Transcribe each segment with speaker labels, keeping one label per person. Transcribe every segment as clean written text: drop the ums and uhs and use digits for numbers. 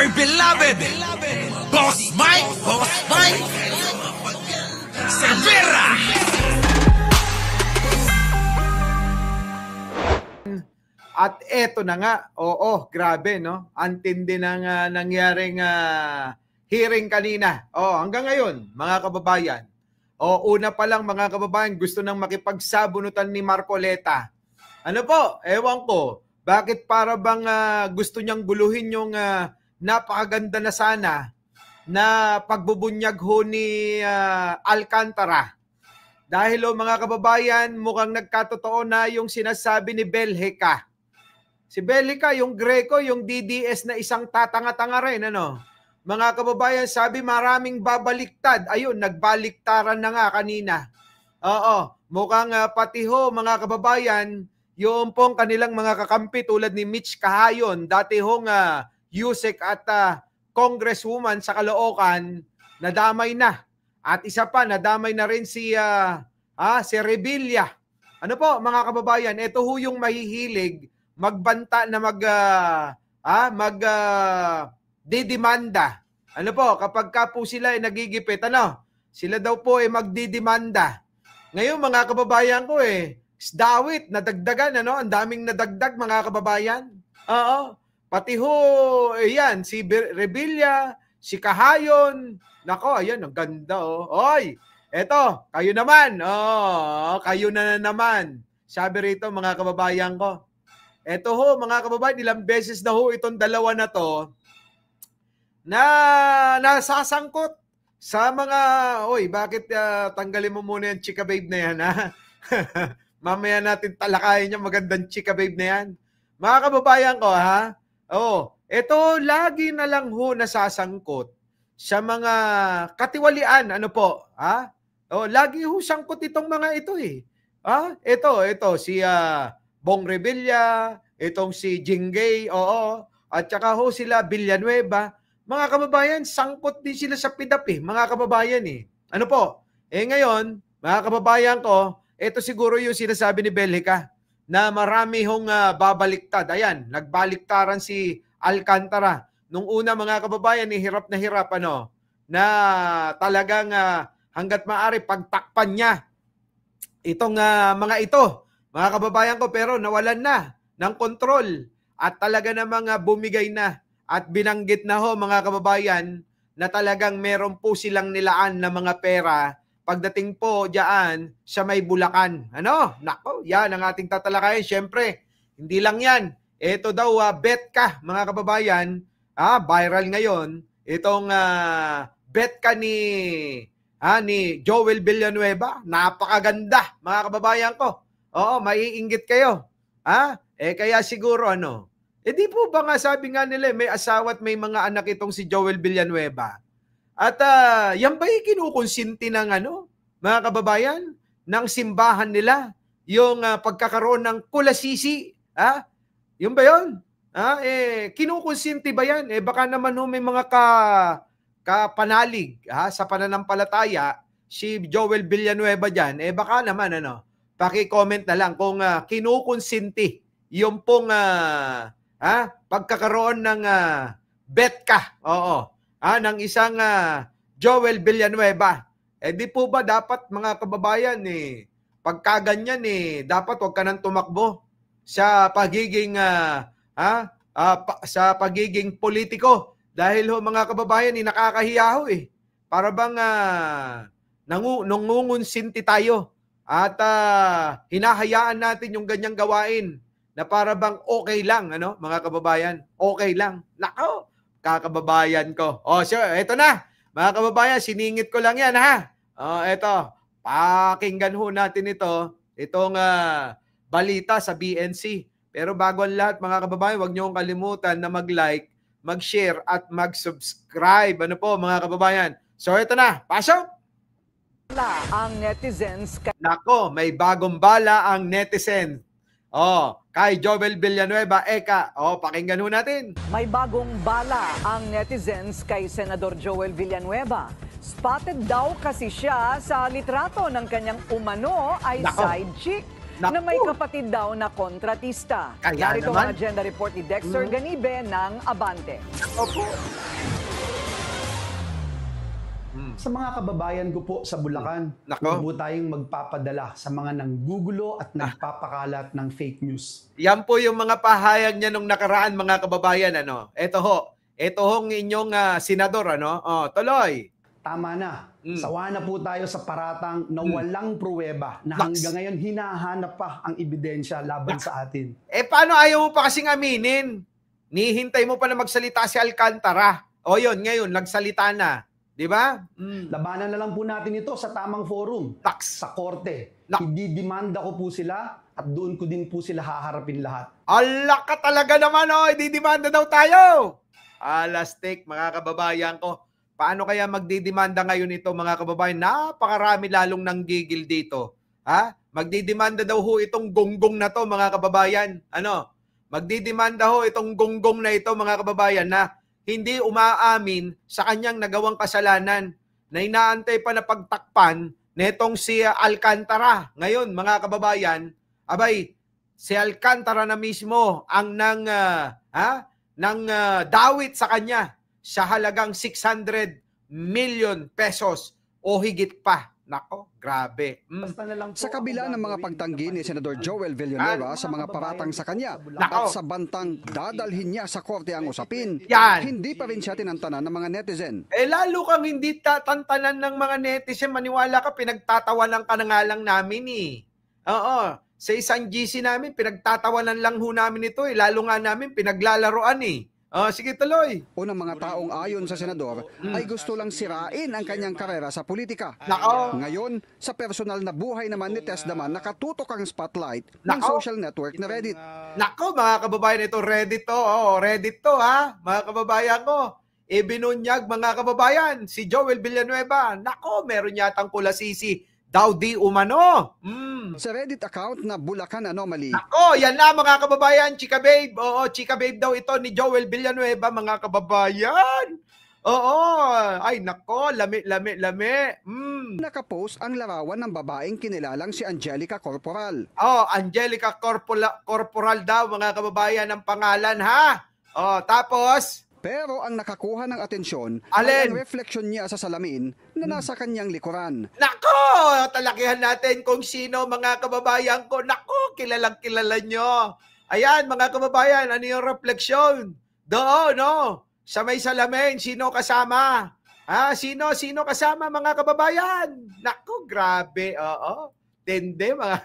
Speaker 1: my beloved Boss Mike, Severa.
Speaker 2: At eto na nga, oo, grabe, no? Antindi ng nangyaring hearing kanina. Hanggang ngayon, mga kababayan. Una pa lang, mga kababayan, gusto nang makipagsabunutan ni Marcoleta. Ano po, ewan ko, bakit para bang gusto niyang guluhin yung napakaganda na sana na pagbubunyag ho ni Alcantara. Dahil mga kababayan, mukhang nagkatotoo na yung sinasabi ni Belgica. Si Belgica, yung Greco, yung DDS na isang tatanga-tanga rin, ano? Mga kababayan, sabi maraming babaliktad. Ayun, nagbaliktaran na nga kanina. Mukhang pati ho, mga kababayan, yung pong kanilang mga kakampi tulad ni Mitch Kahayon, dati hong Yusek at Congresswoman sa Caloocan, nadamay na. At isa pa, nadamay na rin si Revilla. Ano po, mga kababayan, ito ho yung mahihilig magbanta na didemanda. Ano po, kapag ka po sila ay nagigipit, sila daw po ay magdidemanda. Ngayon, mga kababayan ko Dawit, nadagdagan, ang daming nadagdag, mga kababayan. Pati ho, yan, si Revilla, si Kahayon. Nako, ayan, ang ganda, Oy, eto, kayo naman. Kayo na naman. Sabi rito, mga kababayan ko. Eto ho, mga kababayan, ilang beses na ho itong dalawa na to na nasasangkot sa mga, bakit tanggalin mo muna yung chika babe na yan, ha? Mamaya natin talakayin yung magandang chika babe na yan. Mga kababayan ko, ha? Ito lagi na lang ho nasasangkot sa mga katiwalian, ano po, ha? Lagi ho sangkot itong mga ito, Ito, si Bong Revilla, itong si Jingay, at saka ho sila Villanueva. Mga kababayan, sangkot din sila sa PIDAP, mga kababayan, Ano po? Ngayon, mga kababayan ko, ito siguro yung sinasabi ni Belgica na marami hong babaliktad. Ayan, nagbaliktaran si Alcantara. Nung una, mga kababayan, hirap na hirap, na talagang hanggat maaari pagtakpan niya itong mga ito, mga kababayan ko, pero nawalan na ng kontrol at talaga namang bumigay na at binanggit na ho, mga kababayan, na talagang meron po silang nilaan na mga pera pagdating po diyan sa may Bulacan. Nako, yan ang ating tatalakayin. Siyempre, hindi lang yan. Ito daw, bet ka, mga kababayan, viral ngayon, itong bet ka ni Joel Villanueva. Napakaganda, mga kababayan ko. Maiinggit kayo. Kaya siguro, di po ba nga sabi nga nila, may asawa at may mga anak itong si Joel Villanueva. At yan ba kinukonsinti ng mga kababayan, ng simbahan nila, yung pagkakaroon ng kulasisi? Yun ba yun? Kinukonsinti ba yan? Baka naman may mga kapanalig sa pananampalataya, si Joel Villanueva dyan, baka naman, paki-comment na lang kung kinukonsinti yung pong pagkakaroon ng bet ka. Ng isang Joel Villanueva. Di po ba dapat, mga kababayan, pagkaganyan, dapat wag ka nang tumakbo sa pagiging sa pagiging politiko. Dahil mga kababayan, nakakahiya ho Para bang nangungunsinti tayo at hinahayaan natin yung ganyang gawain na para bang okay lang, mga kababayan? Okay lang. Nako, kakababayan ko. So, eto na. Mga kababayan, siningit ko lang yan, ha? Eto, pakinggan ho natin ito. Itong balita sa BNC. Pero bago ang lahat, mga kababayan, huwag niyo kalimutan na mag-like, mag-share, at mag-subscribe. Ano po, mga kababayan? So, eto na. Pasok!
Speaker 3: Ang netizens.
Speaker 2: Nako, may bagong bala ang netizen. Kay Joel Villanueva, pakinggan ho natin.
Speaker 3: May bagong bala ang netizens kay Senador Joel Villanueva. Spotted daw kasi siya sa litrato ng kanyang umano ay side chick. na may
Speaker 2: Naku.
Speaker 3: kapatid daw na kontratista.
Speaker 2: Kaya
Speaker 3: Narito
Speaker 2: naman.
Speaker 3: ang agenda report ni Dexter Ganibe ng Abante.
Speaker 2: Opo.
Speaker 4: Sa mga kababayan ko po sa Bulacan,
Speaker 2: Nako.
Speaker 4: huwag po tayong magpapadala sa mga nanggugulo at nagpapakalat ng fake news.
Speaker 2: Yan po yung mga pahayag niya nung nakaraan, mga kababayan. Ano? Ito hong inyong senador. Ano? Tuloy.
Speaker 4: Tama na. Sawa na po tayo sa paratang na walang pruweba na hanggang ngayon hinahanap pa ang ebidensya laban sa atin.
Speaker 2: Paano ayaw mo pa kasing aminin? Nihintay mo pa na magsalita si Alcantara. O yun, ngayon, nagsalita na. Di ba?
Speaker 4: Labanan na lang po natin ito sa tamang forum,
Speaker 2: Tax.
Speaker 4: sa korte.
Speaker 2: Nak.
Speaker 4: Ididimanda ko po sila at doon ko din po sila haharapin lahat.
Speaker 2: Ala ka talaga naman, ididimanda daw tayo. Alastik, mga kababayan ko. Paano kaya magdidimanda ngayon ito, mga kababayan? Napakarami lalong nanggigil dito. Ha? Magdidimanda daw ho itong gonggong na to, mga kababayan. Ano? Magdidimanda ho itong gonggong na ito, mga kababayan, na hindi umaamin sa kanyang nagawang kasalanan na inaantay pa na pagtakpan netong si Alcantara. Ngayon, mga kababayan, abay, si Alcantara na mismo ang dawit sa kanya sa halagang 600 million pesos o higit pa. Nako, grabe.
Speaker 4: Basta na lang po
Speaker 5: Sa kabila
Speaker 4: ako
Speaker 5: ng mga
Speaker 4: gagawin
Speaker 5: pagtanggi ni
Speaker 4: kapatid.
Speaker 5: Senador Joel Villanueva sa mga paratang sa kanya
Speaker 2: Nako.
Speaker 5: at sa bantang dadalhin niya sa korte ang usapin,
Speaker 2: Yan.
Speaker 5: hindi pa rin siya tinantanan ng mga netizen.
Speaker 2: Lalo kang hindi tatantanan ng mga netizen, maniwala ka, pinagtatawanan ka na nga lang namin Oo, sa isang GC namin, pinagtatawanan lang ho namin ito lalo nga namin pinaglalaroan sige, tuloy.
Speaker 5: Unang mga taong ayon sa senador ay gusto lang sirain ang kanyang karera sa politika.
Speaker 2: Nako.
Speaker 5: Ngayon, sa personal na buhay naman ni Tess Daman, nakatutok ang spotlight ng
Speaker 2: Nako.
Speaker 5: social network na Reddit.
Speaker 2: Nako, mga kababayan, ito Reddit to. Reddit to, ha? Mga kababayan ko. Ibinunyag, mga kababayan, si Joel Villanueva. Nako, meron yatang kulasisi. Daw di umano.
Speaker 5: Sa Reddit account na Bulacan Anomaly,
Speaker 2: Nako, yan na, mga kababayan. Chika Babe. Oo, Chika Babe daw ito ni Joel Villanueva, mga kababayan. Oo. Ay, nako, lami.
Speaker 5: nakapost ang larawan ng babaeng kinilalang si Angelica Corporal.
Speaker 2: Angelica Corporal daw, mga kababayan, ang pangalan, ha? Tapos,
Speaker 5: Pero ang nakakuha ng atensyon
Speaker 2: Alin?
Speaker 5: ay ang refleksyon niya sa salamin na nasa kanyang likuran.
Speaker 2: nako, talakihan natin kung sino, mga kababayan ko. Nako, kilalang kilala nyo. Ayan, mga kababayan, ano yung refleksyon? Doon, sa may salamin, sino kasama? Sino kasama, mga kababayan? Nako, grabe, Tende, mga...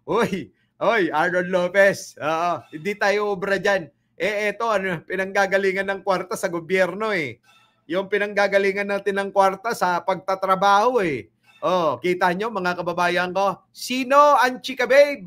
Speaker 2: Uy, Arnold Lopez. Hindi tayo obra dyan. Eto, pinanggagalingan ng kwarta sa gobyerno Yung pinanggagalingan natin ng kwarta sa pagtatrabaho kita nyo, mga kababayan ko. Sino ang Chika Babe?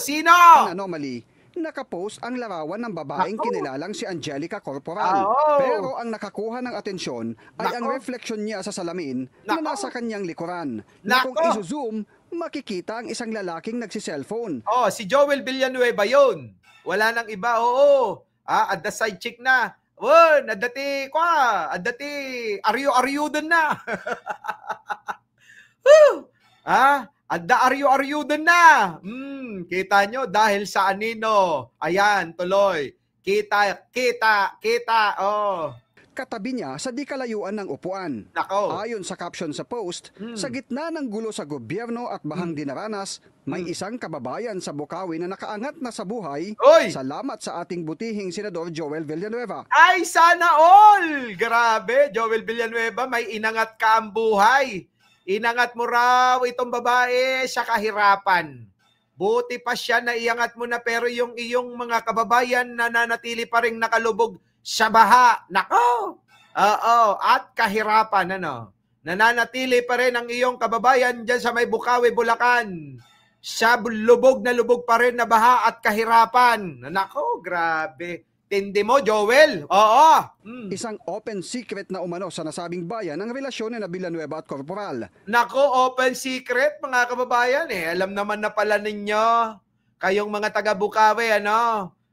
Speaker 2: Sino?
Speaker 5: Ang Anomaly, nakapost ang larawan ng babaeng
Speaker 2: Nako.
Speaker 5: kinilalang si Angelica Corporal. Pero ang nakakuha ng atensyon ay ang
Speaker 2: Nako.
Speaker 5: refleksyon niya sa salamin
Speaker 2: Nako.
Speaker 5: na nasa kanyang likuran. Na kung
Speaker 2: Nako.
Speaker 5: iso-zoom, makikita ang isang lalaking nagsiselfone.
Speaker 2: Si Joel Villanueva yun. Wala nang iba, at the side chick na. Adati aryo-aryo dun na. Adda aryo-aryo dun na. Kita nyo, dahil sa anino. Ayan, tuloy. Kita.
Speaker 5: Katabi niya sa di kalayuan ng upuan.
Speaker 2: Nako.
Speaker 5: Ayon sa caption sa post, sa gitna ng gulo sa gobyerno at bahang dinaranas, may isang kababayan sa Bukawi na nakaangat na sa buhay.
Speaker 2: Oy!
Speaker 5: Salamat sa ating butihing Senador Joel Villanueva.
Speaker 2: Ay, sana all! Grabe, Joel Villanueva, may inangat ka ang buhay. Inangat mo raw itong babae sa kahirapan. Buti pa siya na iangat mo na, pero yung iyong mga kababayan na nanatili pa rin nakalubog sa baha. Nako! At kahirapan, nananatili pa rin ang iyong kababayan dyan sa may Bukawi, Bulacan. Sa lubog na lubog pa rin na baha at kahirapan. Nako, grabe. Tindi mo, Joel.
Speaker 5: Isang open secret na umano sa nasabing bayan ang relasyon ni Villanueva at Corporal.
Speaker 2: Nako, open secret, mga kababayan. Alam naman na pala ninyo. Kayong mga taga Bukawi,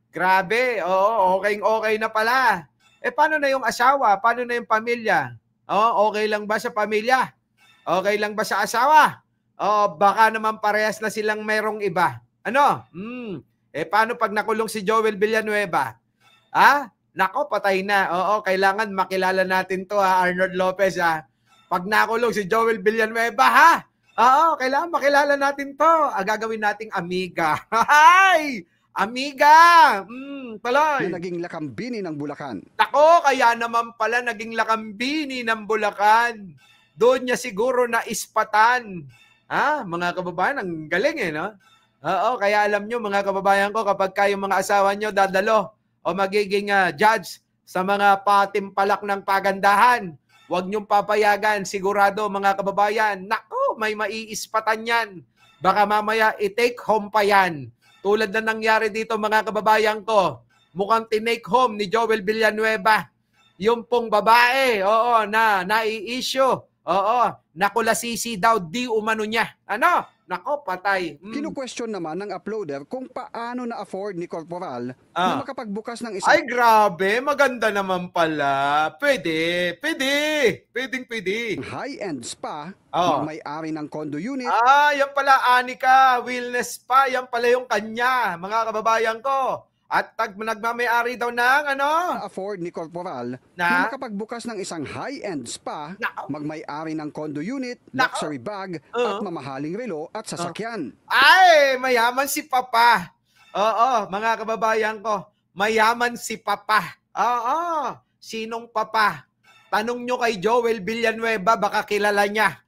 Speaker 2: Grabe, okay na pala. Paano na yung asawa? Paano na yung pamilya? Okay lang ba sa pamilya? Okay lang ba sa asawa? baka naman parehas na silang merong iba. Ano? Paano pag nakulong si Joel Villanueva? Nako, patay na. Oo, kailangan makilala natin to, Arnold Lopez, Pag nakulong si Joel Villanueva, Oo, kailangan makilala natin to. Gagawin nating amiga. Hay! Amiga! Tuloy.
Speaker 5: Na naging lakambini ng Bulacan.
Speaker 2: Nako, kaya naman pala naging lakambini ng Bulacan. Doon niya siguro na ispatan. Mga kababayan, ang galing no? Oo, kaya alam nyo mga kababayan ko, kapag kayong mga asawa nyo dadalo o magiging judge sa mga patimpalak ng pagandahan, huwag nyong papayagan, sigurado mga kababayan, nako, may maiispatan yan. Baka mamaya i-take home pa yan. Tulad na nangyari dito mga kababayan ko, mukhang tinake home ni Joel Villanueva. Yung pong babae, na nai-issue, nakulasisi daw, di umano niya. Ano? Nako, patay.
Speaker 5: Kinu-question naman ng uploader kung paano na-afford ni Corporal na makapagbukas ng isang...
Speaker 2: Ay, grabe. Maganda naman pala. Pwede.
Speaker 5: high-end spa na may-ari ng condo unit.
Speaker 2: Yan pala, Anika. Wellness spa. Yan pala yung kanya, mga kababayan ko. At nagmamay-ari daw ng
Speaker 5: Na-afford ni Corporal na makapagbukas ng isang high-end spa, magmay-ari ng condo unit, luxury bag, at mamahaling relo at sasakyan.
Speaker 2: Ay, mayaman si Papa. Oo, mga kababayan ko, mayaman si Papa. Oo, sinong Papa? Tanong nyo kay Joel Villanueva, baka kilala niya.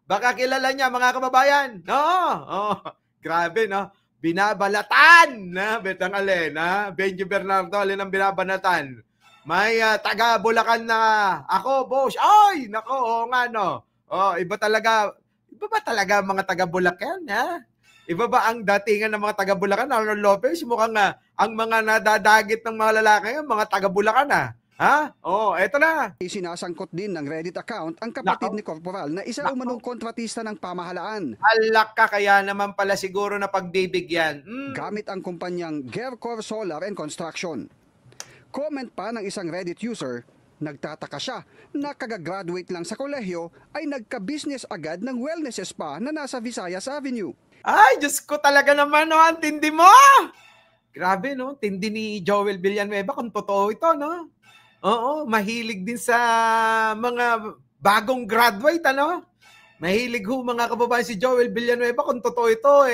Speaker 2: Baka kilala niya, mga kababayan. Oo, grabe, no? Binabalatan na Betang Allen, Benji Bernardo, alin ang binabanatan? May taga Bulacan na ako, boss. Ay, nako, nga no. Iba ba talaga mga taga Bulacan, Iba ba ang datingan ng mga taga Bulacan, Arnold Lopez? Mukhang ang mga nadadagit ng mga lalaki, mga taga Bulacan, eto na.
Speaker 5: Isinasangkot din ng Reddit account ang kapatid ni Corporal na isa umanong kontratista ng pamahalaan.
Speaker 2: Alak ka, kaya naman pala siguro na pagbibigyan.
Speaker 5: Gamit ang kumpanyang Gercor Solar and Construction. Comment pa ng isang Reddit user, nagtataka siya na kagagraduate lang sa kolehiyo ay nagka-business agad ng wellness spa na nasa Visayas Avenue.
Speaker 2: Ay, Diyos ko talaga naman, ang tindi mo! Grabe, no? Tindi ni Joel Villanueva kung totoo ito, no? Oo, mahilig din sa mga bagong graduate, Mahilig mga kababayan si Joel Villanueva kung totoo ito,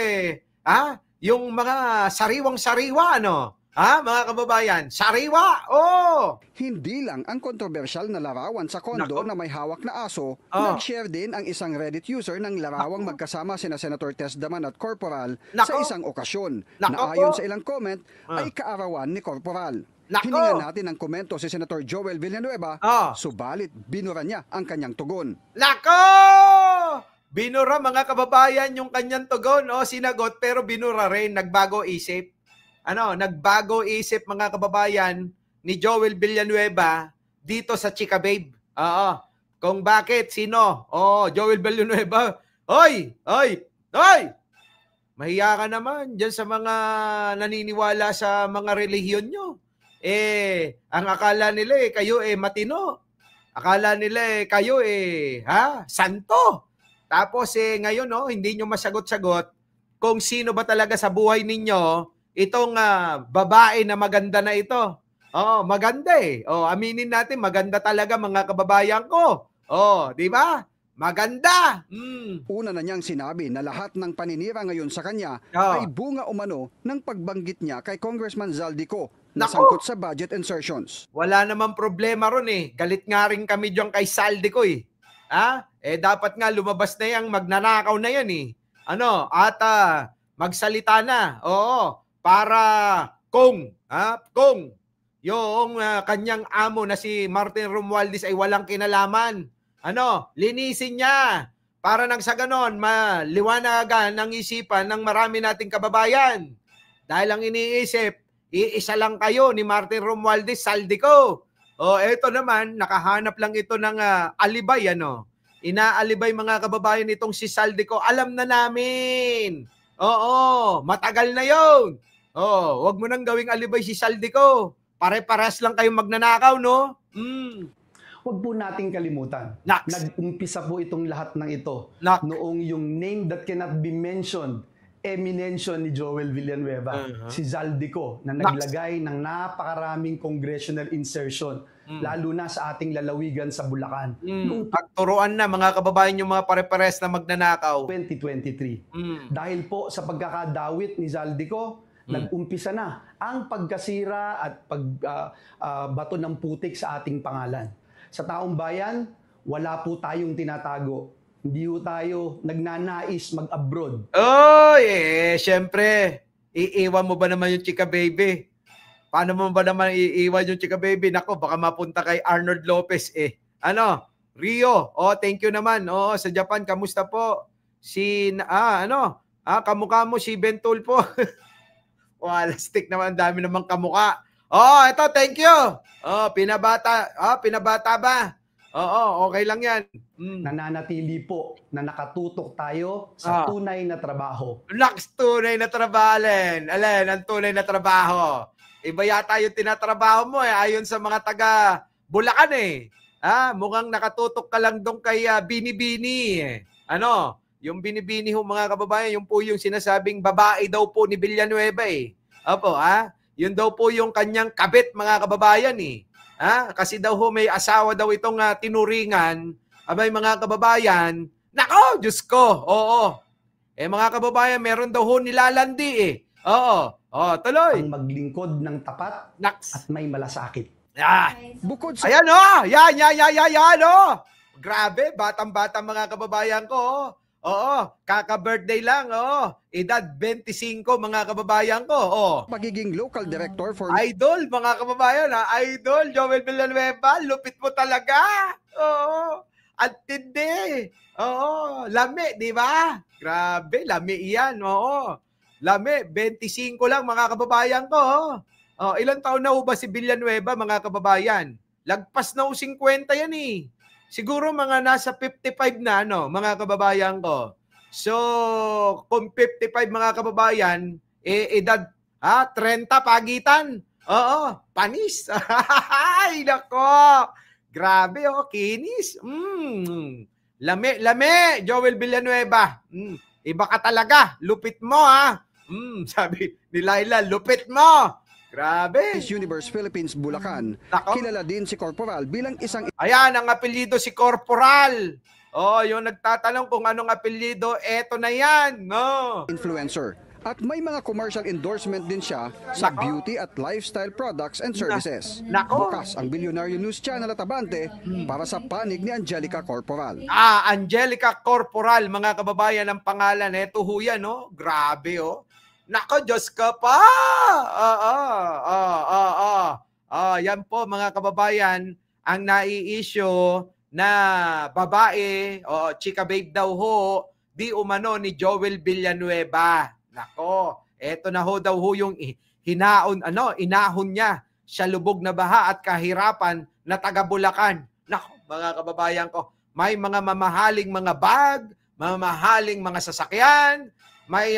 Speaker 2: yung mga sariwang-sariwa, mga kababayan, sariwa,
Speaker 5: Hindi lang ang kontrobersyal na larawan sa kondo na may hawak na aso, nag-share din ang isang Reddit user ng larawang magkasama sina Senator Tess Daman at Corporal sa isang okasyon, na ayon sa ilang comment ay kaarawan ni Corporal. Hiningan natin ng komento si Senator Joel Villanueva, subalit binura niya ang kanyang tugon.
Speaker 2: Nako! Binura mga kababayan yung kanyang tugon, sinagot, pero binura rin, nagbago isip. Nagbago isip mga kababayan ni Joel Villanueva dito sa Chika Babe. Kung bakit, sino? Joel Villanueva. Hoy! Mahiya ka naman dyan sa mga naniniwala sa mga relihiyon nyo. Ang akala nila kayo matino. Akala nila kayo santo. Tapos ngayon hindi nyo masagot-sagot kung sino ba talaga sa buhay ninyo itong babae na maganda na ito. Maganda aminin natin, maganda talaga mga kababayan ko. Di ba? Maganda.
Speaker 5: Una na niyang sinabi na lahat ng paninira ngayon sa kanya ay bunga umano ng pagbanggit niya kay Congressman Zaldico na sangkot sa budget insertions.
Speaker 2: Wala namang problema ron Galit nga rin kami diyan kay Zaldico dapat nga lumabas na yang magnanakaw na yan At magsalita na. Para kung yung kanyang amo na si Martin Romualdez ay walang kinalaman. Linisin niya para nang sa ganon maliwanagan ng isipan ng marami nating kababayan. Dahil ang iniisip, iisa lang kayo ni Martin Romualdez, Zaldico. Eto naman, nakahanap lang ito ng alibay, Inaalibay mga kababayan itong si Zaldico. Alam na namin. Matagal na yon. Wag mo nang gawing alibay si Zaldico. Pare-pares lang kayong magnanakaw, no?
Speaker 4: Huwag po nating kalimutan.
Speaker 2: Naks.
Speaker 4: Nag-umpisa po itong lahat ng ito
Speaker 2: Nak.
Speaker 4: noong yung name that cannot be mentioned, eminensyon ni Joel Villanueva, si Zaldico, na naglagay ng napakaraming congressional insertion, lalo na sa ating lalawigan sa Bulacan. Noong
Speaker 2: Pagturuan na mga kababayan yung mga pare-pares na magnanakaw.
Speaker 4: 2023. Dahil po sa pagkakadawit ni Zaldico, nag-umpisa na ang pagkasira at pagbato ng putik sa ating pangalan. Sa taong bayan, wala po tayong tinatago. Hindi po tayo nagnanais mag-abroad.
Speaker 2: Syempre, iiwan mo ba naman yung chika baby? Paano mo ba naman iiwan yung chika baby? Nako, baka mapunta kay Arnold Lopez Rio, thank you naman. Sa Japan, kamusta po? Kamukha mo si Bentul po. Stick naman, dami namang kamukha. Ito, thank you. Pinabata ba? Okay lang yan.
Speaker 4: Nananatili po na nakatutok tayo sa tunay na trabaho.
Speaker 2: Tunay na trabaho, Alin, ang tunay na trabaho. Iba yata yung tinatrabaho mo ayon sa mga taga Bulacan mukhang nakatutok ka lang doon kay Bini-Bini. Yung Bini-Bini mga kababayan, yung po yung sinasabing babae daw po ni Villanueva Opo, yun daw po yung kanyang kabit mga kababayan Kasi daw may asawa daw itong tinuringan. Abay mga kababayan, nako, Diyos ko, mga kababayan, meron daw nilalandi tuloy.
Speaker 4: Ang maglingkod ng tapat at may malasakit.
Speaker 5: Bukod sa
Speaker 2: Ayan Grabe, batang-bata mga kababayan ko. Kaka-birthday lang, edad 25 mga kababayan ko,
Speaker 5: pagiging local director for
Speaker 2: Idol, mga kababayan, Idol, Joel Villanueva, lupit mo talaga. At tindi. Lami, di ba? Grabe, lami yan, Lami, 25 lang mga kababayan ko, ilang taon na ba si Villanueva mga kababayan? Lagpas na 50 yan Siguro mga nasa 55 na mga kababayan ko. So, kung 55 mga kababayan, edad 30 pagitan. Panis. Ay, nako. Grabe, kinis. Lame, Joel Villanueva. Iba ka talaga. Lupit mo, sabi ni Laila, lupit mo. Grabe.
Speaker 5: Miss Universe Philippines Bulacan. Kilala din si Corporal bilang isang
Speaker 2: Ayan, ang apelyido si Corporal. Yung nagtatanong kung anong apelyido, eto na yan.
Speaker 5: influencer. At may mga commercial endorsement din siya sa beauty at lifestyle products and services. Bukas ang Billionaire News Channel at Abante para sa panig ni Angelica Corporal.
Speaker 2: Angelica Corporal, mga kababayan, ang pangalan. Eto ho yan, Grabe, Nako, Diyos ka pa! Yan po, mga kababayan, ang nai-issue na babae, chika babe daw ho, di umano ni Joel Villanueva. Nako, eto na ho daw ho yung inahon niya sa lubog na baha at kahirapan na taga Bulacan. Nako, mga kababayan ko, may mga mamahaling mga bag, mamahaling mga sasakyan, may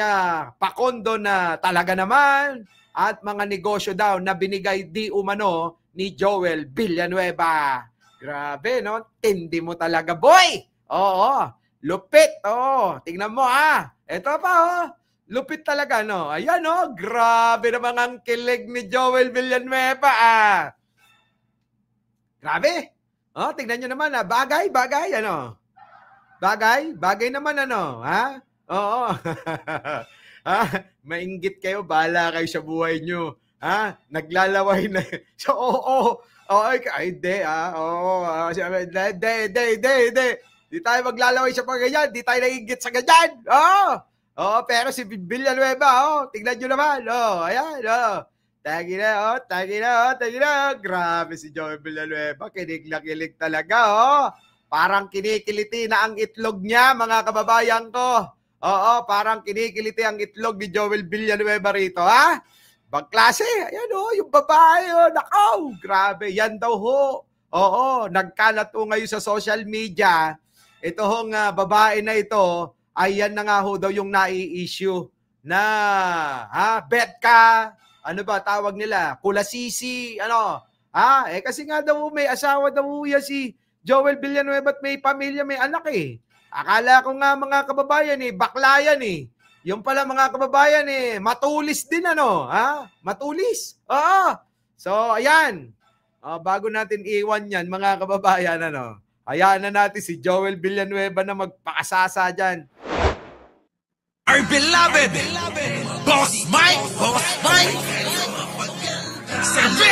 Speaker 2: pakondo na talaga naman, at mga negosyo daw na binigay di umano ni Joel Villanueva. Grabe, Tindi mo talaga, boy! Lupit, Tingnan mo, Ito pa, lupit talaga, Ayan, grabe naman ang kilig ni Joel Villanueva, Grabe. Tingnan nyo naman, bagay, Bagay naman, Mainggit kayo, bahala kayo sa buhay nyo. Naglalaway na. So, hindi. Di tayo maglalaway sa pagganyan. Di tayo nainggit sa ganyan. Pero si Villanueva, tignan nyo naman. Ayan, Tagi na. Grabe si Joel Villanueva. Kilig talaga, Parang kinikiliti na ang itlog niya, mga kababayan ko. Parang kinikiliti ang itlog ni Joel Villanueva rito, Bagklase, ayan yung babae, nakaw, grabe, yan daw ho. Nagkalat ho ngayon sa social media, ito hong babae na ito, ay yan na nga ho daw yung nai-issue na, bet ka, ano ba tawag nila, kulasisi, Kasi nga daw may asawa daw yan si Joel Villanueva at may pamilya, may anak eh. Akala ko nga mga kababayan bakla yan eh. Yung pala mga kababayan matulis din ano, Matulis. Oo. So, ayan. Bago natin iwan yan mga kababayan hayaan na natin si Joel Villanueva na magpakasasa dyan.
Speaker 1: Our beloved Boss Mike Sevilla.